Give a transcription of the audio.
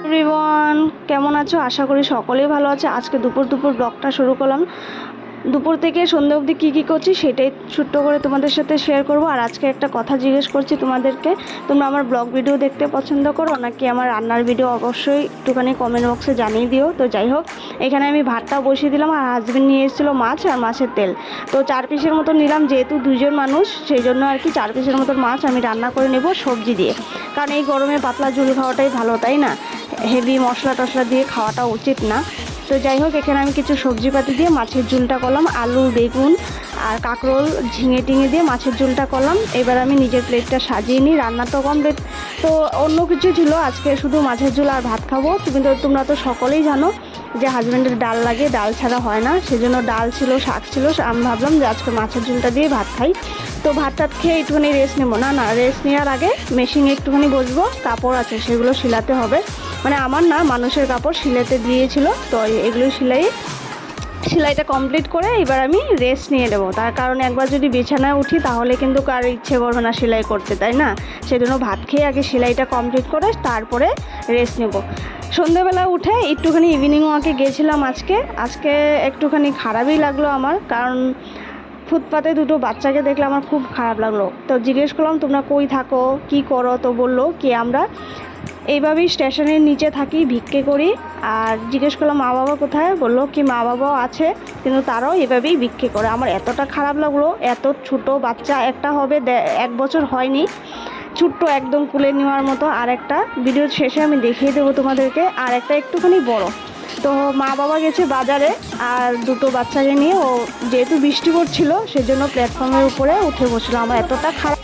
Everyone, কেমন আছো? আশা করি সকলেই ভালো আছে। আজকে দুপুর ব্লগটা শুরু করলাম। দুপুর থেকে সন্ধ্যা অবধি কী করছি সেটাই ছোট্ট করে তোমাদের সাথে শেয়ার করব। আর আজকে একটা কথা জিজ্ঞেস করছি তোমাদেরকে, তোমরা আমার ব্লগ ভিডিও দেখতে পছন্দ করো নাকি আমার রান্নার ভিডিও? অবশ্যই একটুখানি কমেন্ট বক্সে জানিয়ে দিও। তো যাই হোক, এখানে আমি ভাতটা বসিয়ে দিলাম আর হাজবেন্ড নিয়ে এসেছিলো মাছ আর মাছের তেল। তো 4 পিসের মতো নিলাম, যেহেতু 2 জন মানুষ সেই জন্য আর কি 4 পিসের মতো মাছ আমি রান্না করে নেব সবজি দিয়ে। কারণ এই গরমে পাতলা ঝোল খাওয়াটাই ভালো, তাই না? হেভি মশলা টশলা দিয়ে খাওয়াটা উচিত না। তো যাই হোক, এখানে আমি কিছু সবজিপাতি দিয়ে মাছের ঝোলটা করলাম। আলু, বেগুন আর কাঁকরোল, ঝিঙে টিঙে দিয়ে মাছের ঝোলটা করলাম। এবার আমি নিজের প্লেটটা সাজিয়ে নিই। রান্না তো কমপ্লিট। তো অন্য কিছু ছিল, আজকে শুধু মাছের ঝোল আর ভাত খাবো। কিন্তু তোমরা তো সকলেই জানো যে হাজব্যান্ডের ডাল লাগে, ডাল ছাড়া হয় না। সেজন্য ডাল ছিল, শাক ছিল। আমি ভাবলাম যে আজকে মাছের ঝোলটা দিয়ে ভাত খাই। তো ভাত টাত খেয়ে একটুখানি রেস্ট নেবো। না, রেস্ট নেওয়ার আগে মেশিনে একটুখানি বসবো। কাপড় আছে, সেগুলো সিলাতে হবে। মানে আমার না, মানুষের কাপড় সিলাতে দিয়েছিল, তো এগুলো সেলাইটা কমপ্লিট করে এবার আমি রেস্ট নিয়ে নেবো। তার কারণ একবার যদি বিছানায় উঠি তাহলে কিন্তু কার ইচ্ছে করবে না সেলাই করতে, তাই না? সেজন্য ভাত খেয়ে আগে সেলাইটা কমপ্লিট করে তারপরে রেস্ট নেব। সন্ধ্যেবেলা উঠে একটুখানি ইভিনিং ওয়াকে গিয়েছিলাম। আজকে একটুখানি খারাপই লাগলো আমার, কারণ ফুটপাতে দুটো বাচ্চাকে দেখলে আমার খুব খারাপ লাগলো। তো জিজ্ঞেস করলাম তোমরা কই থাকো, কি করো? তো বললো কি আমরা এইভাবেই স্টেশনের নিচে থাকি, ভিক্ষে করি। আর জিজ্ঞেস করলাম মা বাবা কোথায়? বললো কি মা বাবাও আছে, কিন্তু তারাও এভাবেই ভিক্ষে করে। আমার এতটা খারাপ লাগলো। এত ছোট বাচ্চা, একটা হবে 1 বছর হয়নি, ছোট্ট একদম কুলে নেওয়ার মতো। আর একটা ভিডিওর শেষে আমি দেখিয়ে দেবো তোমাদেরকে। আর একটা একটুখানি বড়। তো মা বাবা গেছে বাজারে আর দুটো বাচ্চাকে নিয়ে। ও যেহেতু বৃষ্টি পড়ছিল সেজন্য প্ল্যাটফর্মের উপরে উঠে বসলো। আমার এতটা খারাপ